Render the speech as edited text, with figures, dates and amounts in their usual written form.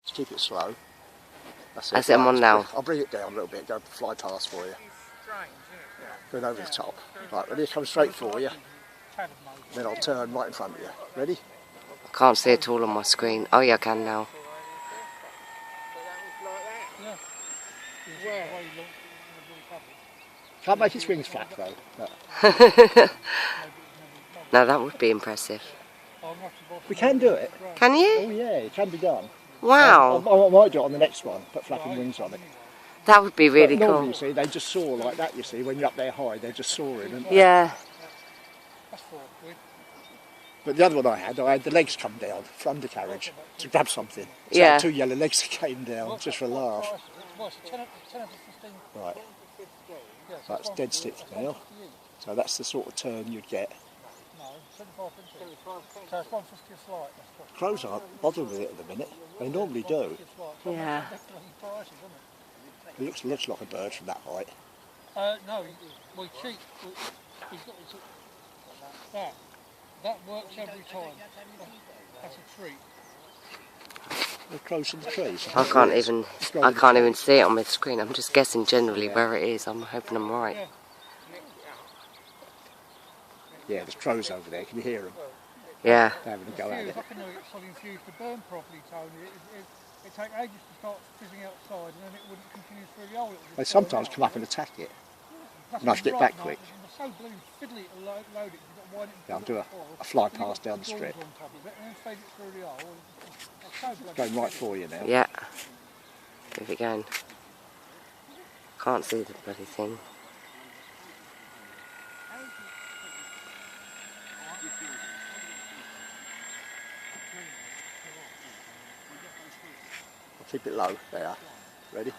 Just keep it slow. That's it, I'm on now. I'll bring it down a little bit, go fly past for you. Going over the top. Right, ready? Come straight for you. Then I'll turn right in front of you. Ready? I can't see it all on my screen. Oh yeah, I can now. Can't make its wings flap though. But No, that would be impressive. we can do it. Can you? Oh yeah, it can be done. Wow. I might do it on the next one, put flapping wings on it. That would be really But normally, cool. you see, they just soar like that, you see, when you're up there high, they're just soaring. And Yeah. but the other one I had the legs come down for undercarriage to grab something. So Yeah. 2 yellow legs came down just for a laugh. Right. That's dead stick now. So that's the sort of turn you'd get. Crows aren't bothered with it at the minute. They normally do. Yeah. It looks like a bird from that height. No, we cheat. He's got that. That works every time. That's a treat. They're close in the trees. I can't even see it on my screen. I'm just guessing generally where it is. I'm hoping I'm right. Yeah, there's crows over there. Can you hear them? Yeah. They're having a go at it. I can know it's something fused to burn properly, Tony. It take ages to start fizzing outside, and then it wouldn't continue through the hole. They sometimes come up and attack it. And I have to get back quick. So blue, fiddly to load it. Yeah, I'll do a fly past down the strip. Going right for you now. Yeah. Give it going. Can't see the bloody thing. I'll keep it low. There. Ready?